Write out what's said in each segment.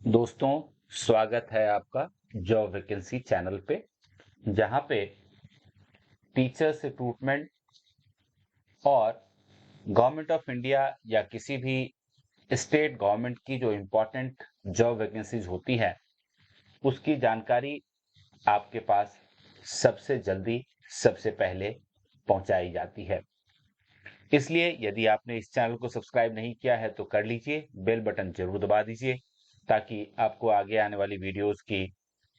दोस्तों, स्वागत है आपका जॉब वैकेंसी चैनल पे, जहां पे टीचर्स रिक्रूटमेंट और गवर्नमेंट ऑफ इंडिया या किसी भी स्टेट गवर्नमेंट की जो इम्पोर्टेंट जॉब वैकेंसीज होती है, उसकी जानकारी आपके पास सबसे जल्दी, सबसे पहले पहुंचाई जाती है। इसलिए यदि आपने इस चैनल को सब्सक्राइब नहीं किया है तो कर लीजिए, बेल बटन जरूर दबा दीजिए ताकि आपको आगे आने वाली वीडियोस की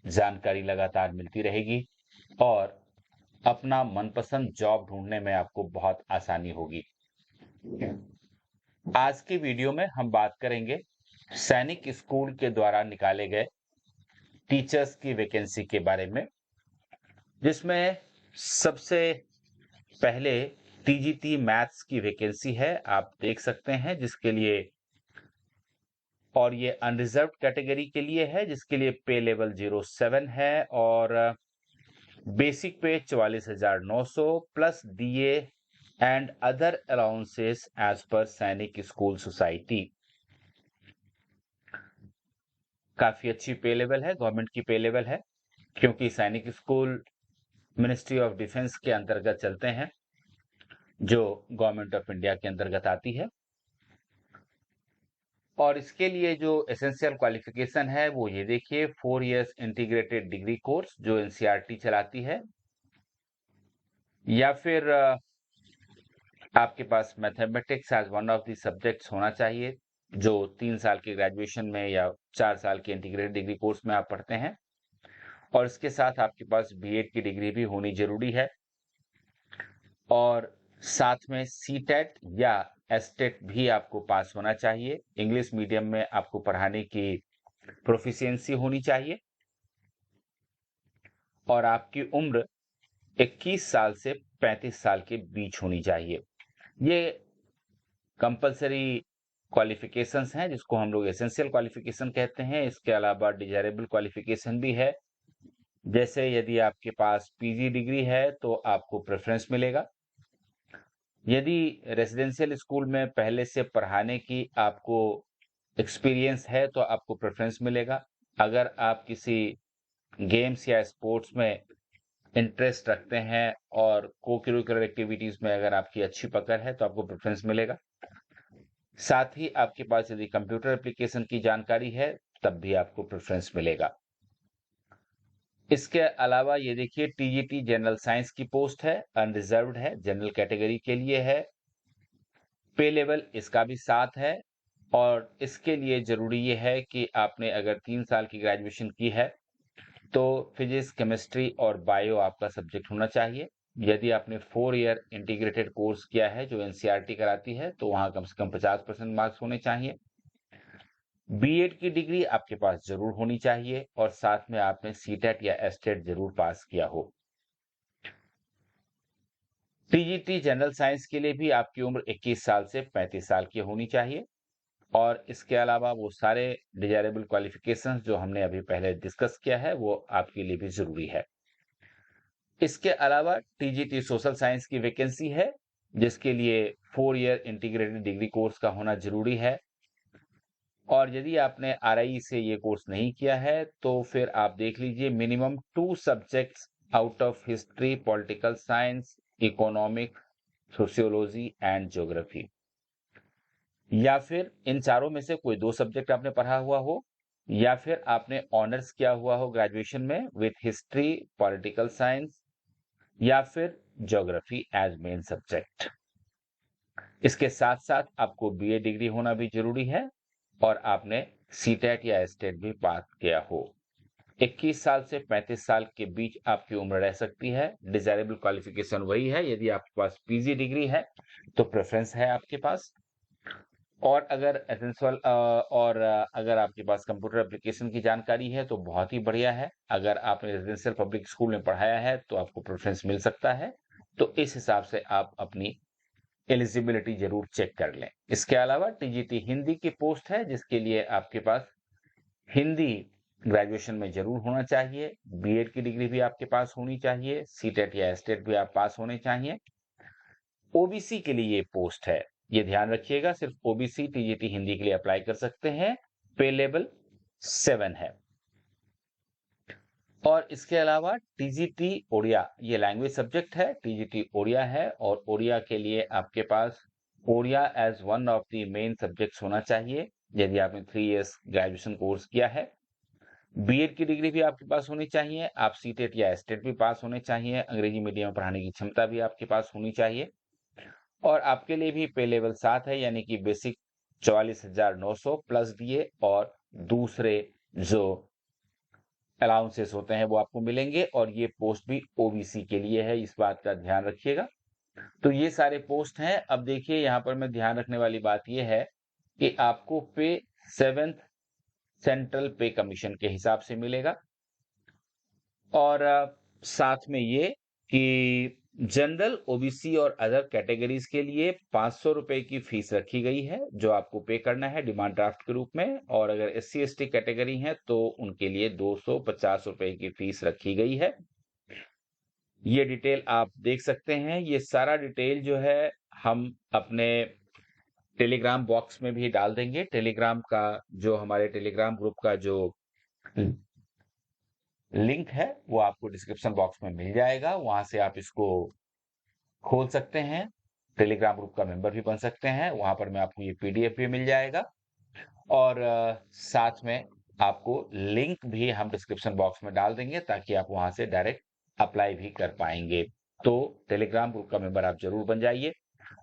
जानकारी लगातार मिलती रहेगी और अपना मनपसंद जॉब ढूंढने में आपको बहुत आसानी होगी। आज की वीडियो में हम बात करेंगे सैनिक स्कूल के द्वारा निकाले गए टीचर्स की वैकेंसी के बारे में, जिसमें सबसे पहले टीजीटी मैथ्स की वैकेंसी है, आप देख सकते हैं, जिसके लिए और ये अनरिजर्व कैटेगरी के लिए है, जिसके लिए पे लेवल 07 है और बेसिक पे 44,900 plus DA and other allowances as per Sainik school society. काफी अच्छी पे लेवल है, गवर्नमेंट की पे लेवल है, क्योंकि सैनिक स्कूल मिनिस्ट्री ऑफ डिफेंस के अंतर्गत चलते हैं, जो गवर्नमेंट ऑफ इंडिया के अंतर्गत आती है। और इसके लिए जो एसेंशियल क्वालिफिकेशन है वो ये देखिए, 4 इयर्स इंटीग्रेटेड डिग्री कोर्स जो एनसीईआरटी चलाती है, या फिर आपके पास mathematics as one of the subjects होना चाहिए, जो 3 साल की ग्रेजुएशन में या 4 साल के इंटीग्रेटेड डिग्री कोर्स में आप पढ़ते हैं। और इसके साथ आपके पास बीएड की डिग्री भी होनी जरूरी है और साथ में सीटेट या एसटेट भी आपको पास होना चाहिए। इंग्लिश मीडियम में आपको पढ़ाने की प्रोफिशिएंसी होनी चाहिए और आपकी उम्र 21 साल से 35 साल के बीच होनी चाहिए। ये कंपलसरी क्वालिफिकेशंस हैं, जिसको हम लोग एसेंशियल क्वालिफिकेशन कहते हैं। इसके अलावा डिजायरेबल क्वालिफिकेशन भी है, जैसे यदि आपके पास पीजी डिग्री है तो आपको प्रेफरेंस मिलेगा। यदि रेजिडेंशियल स्कूल में पहले से पढ़ाने की आपको एक्सपीरियंस है तो आपको प्रेफरेंस मिलेगा। अगर आप किसी गेम्स या स्पोर्ट्स में इंटरेस्ट रखते हैं और को करिकुलर एक्टिविटीज में अगर आपकी अच्छी पकड़ है तो आपको प्रेफरेंस मिलेगा। साथ ही आपके पास यदि कंप्यूटर एप्लीकेशन की जानकारी है तब भी आपको प्रेफरेंस मिलेगा। इसके अलावा ये देखिए, टीजीटी जनरल साइंस की पोस्ट है, अनरिजर्व्ड है, जनरल कैटेगरी के लिए है। पे लेवल इसका भी 7 है और इसके लिए जरूरी ये है कि आपने अगर 3 साल की ग्रेजुएशन की है तो फिजिक्स, केमिस्ट्री और बायो आपका सब्जेक्ट होना चाहिए। यदि आपने 4 ईयर इंटीग्रेटेड कोर्स किया है जो एनसीईआरटी कराती है तो वहां कम से कम 50% मार्क्स होने चाहिए। बीएड की डिग्री आपके पास जरूर होनी चाहिए और साथ में आपने सीटेट या एसटेट जरूर पास किया हो। टीजीटी जनरल साइंस के लिए भी आपकी उम्र 21 साल से 35 साल की होनी चाहिए और इसके अलावा वो सारे डिजायरेबल क्वालिफिकेशंस जो हमने अभी पहले डिस्कस किया है वो आपके लिए भी जरूरी है। इसके अलावा टीजीटी सोशल साइंस की वैकेंसी है, जिसके लिए 4 ईयर इंटीग्रेटेड डिग्री कोर्स का होना जरूरी है और यदि आपने आरआई से ये कोर्स नहीं किया है तो फिर आप देख लीजिए, minimum 2 subjects out of history, political science, economic, sociology and geography, या फिर इन चारों में से कोई 2 सब्जेक्ट आपने पढ़ा हुआ हो या फिर आपने ऑनर्स किया हुआ हो ग्रेजुएशन में विथ हिस्ट्री, पॉलिटिकल साइंस या फिर ज्योग्राफी एज मेन सब्जेक्ट। इसके साथ साथ आपको बीए डिग्री होना भी जरूरी है और आपने सीटेट या एसटेट भी पास किया हो। 21 साल से 35 साल के बीच आपकी उम्र रह सकती है। डिजायरेबल क्वालिफिकेशन वही है, यदि आपके पास पीजी डिग्री है तो प्रेफरेंस है आपके पास। और अगर एसेंशियल और अगर आपके पास कंप्यूटर एप्लीकेशन की जानकारी है तो बहुत ही बढ़िया है। अगर आपने रेजिडेंशियल पब्लिक स्कूल में पढ़ाया है तो आपको प्रेफरेंस मिल सकता है। तो इस हिसाब से आप अपनी एलिजिबिलिटी जरूर चेक कर लें। इसके अलावा टीजीटी हिंदी की पोस्ट है, जिसके लिए आपके पास हिंदी ग्रेजुएशन में जरूर होना चाहिए, बीएड की डिग्री भी आपके पास होनी चाहिए, सीटेट या एसटेट भी आप पास होने चाहिए। ओबीसी के लिए ये पोस्ट है, ये ध्यान रखिएगा, सिर्फ ओबीसी टीजीटी हिंदी के लिए अप्लाई कर सकते हैं। पे लेवल 7 है। और इसके अलावा टीजीटी ओडिया ये लैंग्वेज सब्जेक्ट है, टीजीटी ओडिया है, और ओडिया के लिए आपके पास Odia as one of the main subjects होना चाहिए यदि आपने 3 इयर्स ग्रेजुएशन कोर्स किया है। बीएड की डिग्री भी आपके पास होनी चाहिए, आप सीटेट या एस्टेट भी पास होने चाहिए, अंग्रेजी मीडियम में पढ़ाने की क्षमता भी आपके पास होनी चाहिए, और आपके लिए भी पे लेवल 7 है, यानी कि बेसिक 44,900 प्लस डीए और दूसरे जो अलाउंसेस होते हैं वो आपको मिलेंगे, और ये पोस्ट भी ओबीसी के लिए है, इस बात का ध्यान रखिएगा। तो ये सारे पोस्ट हैं। अब देखिए यहाँ पर मैं ध्यान रखने वाली बात ये है कि आपको पे 7th सेंट्रल पे कमीशन के हिसाब से मिलेगा, और साथ में ये कि जनरल, ओबीसी और अदर कैटेगरीज के लिए 500 रुपए की फीस रखी गई है जो आपको पे करना है डिमांड ड्राफ्ट के रूप में, और अगर एससी एसटी कैटेगरी है तो उनके लिए 250 रुपए की फीस रखी गई है। ये डिटेल आप देख सकते हैं। ये सारा डिटेल जो है हम अपने टेलीग्राम बॉक्स में भी डाल देंगे। टेलीग्राम का जो हमारे टेलीग्राम ग्रुप का जो लिंक है वो आपको डिस्क्रिप्शन बॉक्स में मिल जाएगा, वहां से आप इसको खोल सकते हैं, टेलीग्राम ग्रुप का मेंबर भी बन सकते हैं। वहां पर में आपको ये पीडीएफ भी मिल जाएगा, और साथ में आपको लिंक भी हम डिस्क्रिप्शन बॉक्स में डाल देंगे ताकि आप वहां से डायरेक्ट अप्लाई भी कर पाएंगे। तो टेलीग्राम ग्रुप का मेंबर आप जरूर बन जाइए,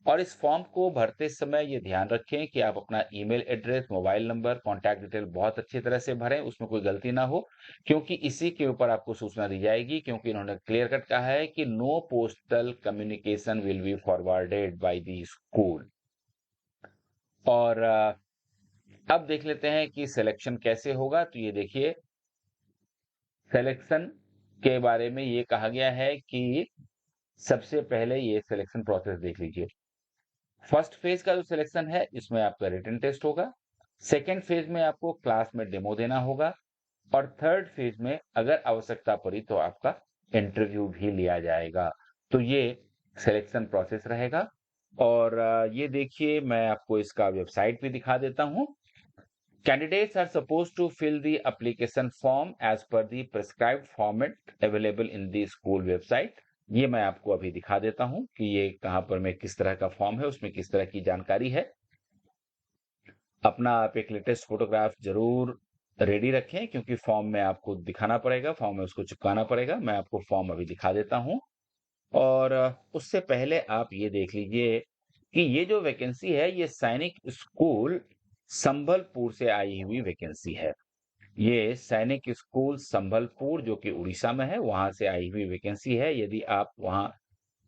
और इस फॉर्म को भरते समय ये ध्यान रखें कि आप अपना email address, mobile number, contact detail बहुत अच्छी तरह से भरें, उसमें कोई गलती ना हो, क्योंकि इसी के ऊपर आपको सूचना दी जाएगी, क्योंकि इन्होंने क्लियर कट कहा है कि no postal communication will be forwarded by the school. और अब देख लेते हैं कि सिलेक्शन कैसे होगा। तो ये देखिए, सिलेक्शन के बारे में ये कहा गया है कि सबसे पहले ये सिलेक्शन प्रोसेस देख लीजिए। फर्स्ट फेज का जो सिलेक्शन है इसमें आपका रिटन टेस्ट होगा, सेकेंड फेज में आपको क्लास में डेमो देना होगा, और थर्ड फेज में अगर आवश्यकता पड़ी तो आपका इंटरव्यू भी लिया जाएगा। तो ये सिलेक्शन प्रोसेस रहेगा। और ये देखिए, मैं आपको इसका वेबसाइट भी दिखा देता हूं। Candidates are supposed to fill the application form as per the prescribed format available in the school website. ये मैं आपको अभी दिखा देता हूं कि ये कहां पर में किस तरह का फॉर्म है, उसमें किस तरह की जानकारी है। अपना आप एक लेटेस्ट फोटोग्राफ जरूर रेडी रखें, क्योंकि फॉर्म में आपको दिखाना पड़ेगा, फॉर्म में उसको चिपकाना पड़ेगा। मैं आपको फॉर्म अभी दिखा देता हूं, और उससे पहले आप ये देख लीजिए कि ये जो वैकेंसी है ये सैनिक स्कूल संबलपुर से आई हुई वैकेंसी है। ये सैनिक स्कूल संबलपुर जो कि उड़ीसा में है, वहां से आई हुई वैकेंसी है। यदि आप वहां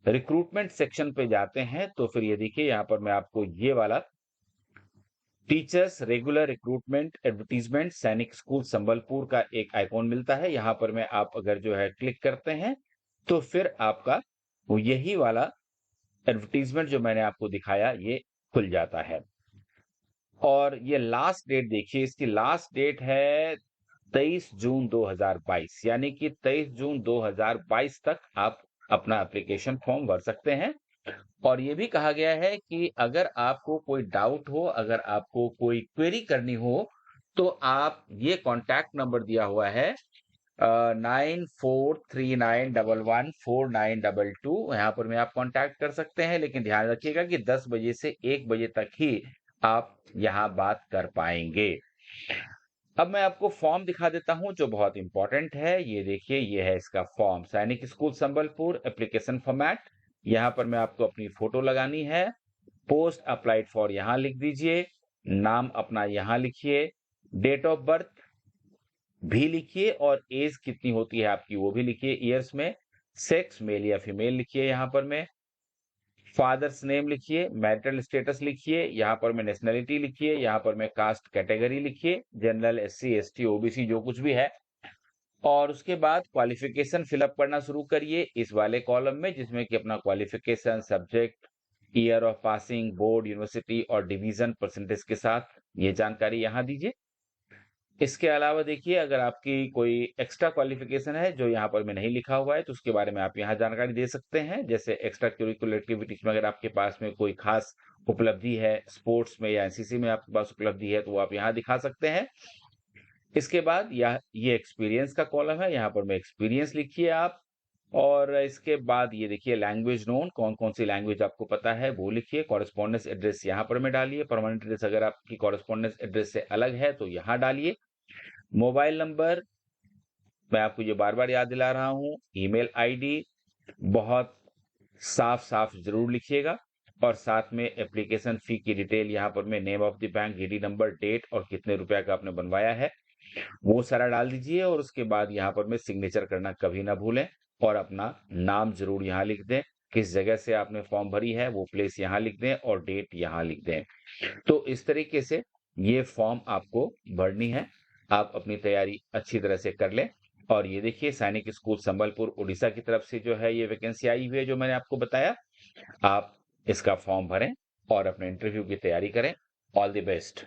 रिक्रूटमेंट सेक्शन पे जाते हैं तो फिर ये देखिए, यहाँ पर मैं आपको ये वाला टीचर्स रेगुलर रिक्रूटमेंट एडवर्टीजमेंट सैनिक स्कूल संबलपुर का एक आइकॉन मिलता है। यहाँ पर में आप अगर जो है क्लिक करते हैं तो फिर आपका वो यही वाला एडवर्टीजमेंट जो मैंने आपको दिखाया ये खुल जाता है। और ये लास्ट डेट देखिए, इसकी लास्ट डेट है 23 जून 2022, यानी कि 23 जून 2022 तक आप अपना एप्लीकेशन फॉर्म भर सकते हैं। और ये भी कहा गया है कि अगर आपको कोई डाउट हो, अगर आपको कोई क्वेरी करनी हो, तो आप ये कॉन्टैक्ट नंबर दिया हुआ है 9439114922, यहाँ पर में आप कांटेक्ट कर सकते हैं। लेकिन ध्यान रखिएगा कि 10 बजे से 1 बजे तक ही आप यहाँ बात कर पाएंगे। अब मैं आपको फॉर्म दिखा देता हूं जो बहुत इंपॉर्टेंट है। ये देखिए, ये है इसका फॉर्म, सैनिक स्कूल संबलपुर एप्लीकेशन फॉर्मेट। यहाँ पर मैं आपको अपनी फोटो लगानी है, पोस्ट अप्लाइड फॉर यहाँ लिख दीजिए, नाम अपना यहाँ लिखिए, डेट ऑफ बर्थ भी लिखिए, और एज कितनी होती है आपकी वो भी लिखिए ईयर्स में, सेक्स मेल या फीमेल लिखिए, यहाँ पर में फादर्स नेम लिखिए, मैरिटल स्टेटस लिखिए, यहाँ पर में नेशनैलिटी लिखिए, यहाँ पर में कास्ट कैटेगरी लिखिए, जनरल, एससी एसटी ओबीसी जो कुछ भी है, और उसके बाद क्वालिफिकेशन फिलअप करना शुरू करिए इस वाले कॉलम में, जिसमें कि अपना qualification, subject, year of passing, board, university और डिवीजन परसेंटेज के साथ ये जानकारी यहाँ दीजिए। इसके अलावा देखिए, अगर आपकी कोई एक्स्ट्रा क्वालिफिकेशन है जो यहाँ पर में नहीं लिखा हुआ है तो उसके बारे में आप यहाँ जानकारी दे सकते हैं। जैसे एक्स्ट्रा करिकुलर एक्टिविटीज में अगर आपके पास में कोई खास उपलब्धि है, स्पोर्ट्स में या एनसीसी में आपके पास उपलब्धि है, तो वो आप यहाँ दिखा सकते हैं। इसके बाद ये एक्सपीरियंस का कॉलम है, यहाँ पर में एक्सपीरियंस लिखिए आप। और इसके बाद ये देखिए लैंग्वेज नोन, कौन-कौन सी लैंग्वेज आपको पता है वो लिखिए। कॉरेस्पॉन्डेंस एड्रेस यहाँ पर में डालिए। परमानेंट एड्रेस अगर आपकी कॉरेस्पॉन्डेंस एड्रेस से अलग है तो यहाँ डालिए। मोबाइल नंबर, मैं आपको ये बार-बार याद दिला रहा हूँ। ईमेल आईडी बहुत साफ-साफ ज़रूर लिखिएगा। और साथ में एप्लीकेशन फ़ी की डिटेल यहाँ पर में name of the bank, DD number, date और कितने रुपया का आपने बनवाया है, वो सारा डाल दीजिए। और उसके बाद यहाँ पर में सिग्नेचर करना कभी ना भूलें। और अपना नाम ज़रूर यहाँ लिख दें। किस जगह से आपने फॉर्म भरी है वो प्लेस यहाँ लिख दें और डेट यहाँ लिख दें। तो इस तरीके से ये फॉर्म आपको भरनी है। आप अपनी तैयारी अच्छी तरह से कर लें। और ये देखिए सैनिक स्कूल संबलपुर उड़ीसा की तरफ से जो है ये वैकेंसी आई हुई है जो मैंने आपको बताया। आप इसका फॉर्म भरें और अपने इंटरव्यू की तैयारी करें। All the best.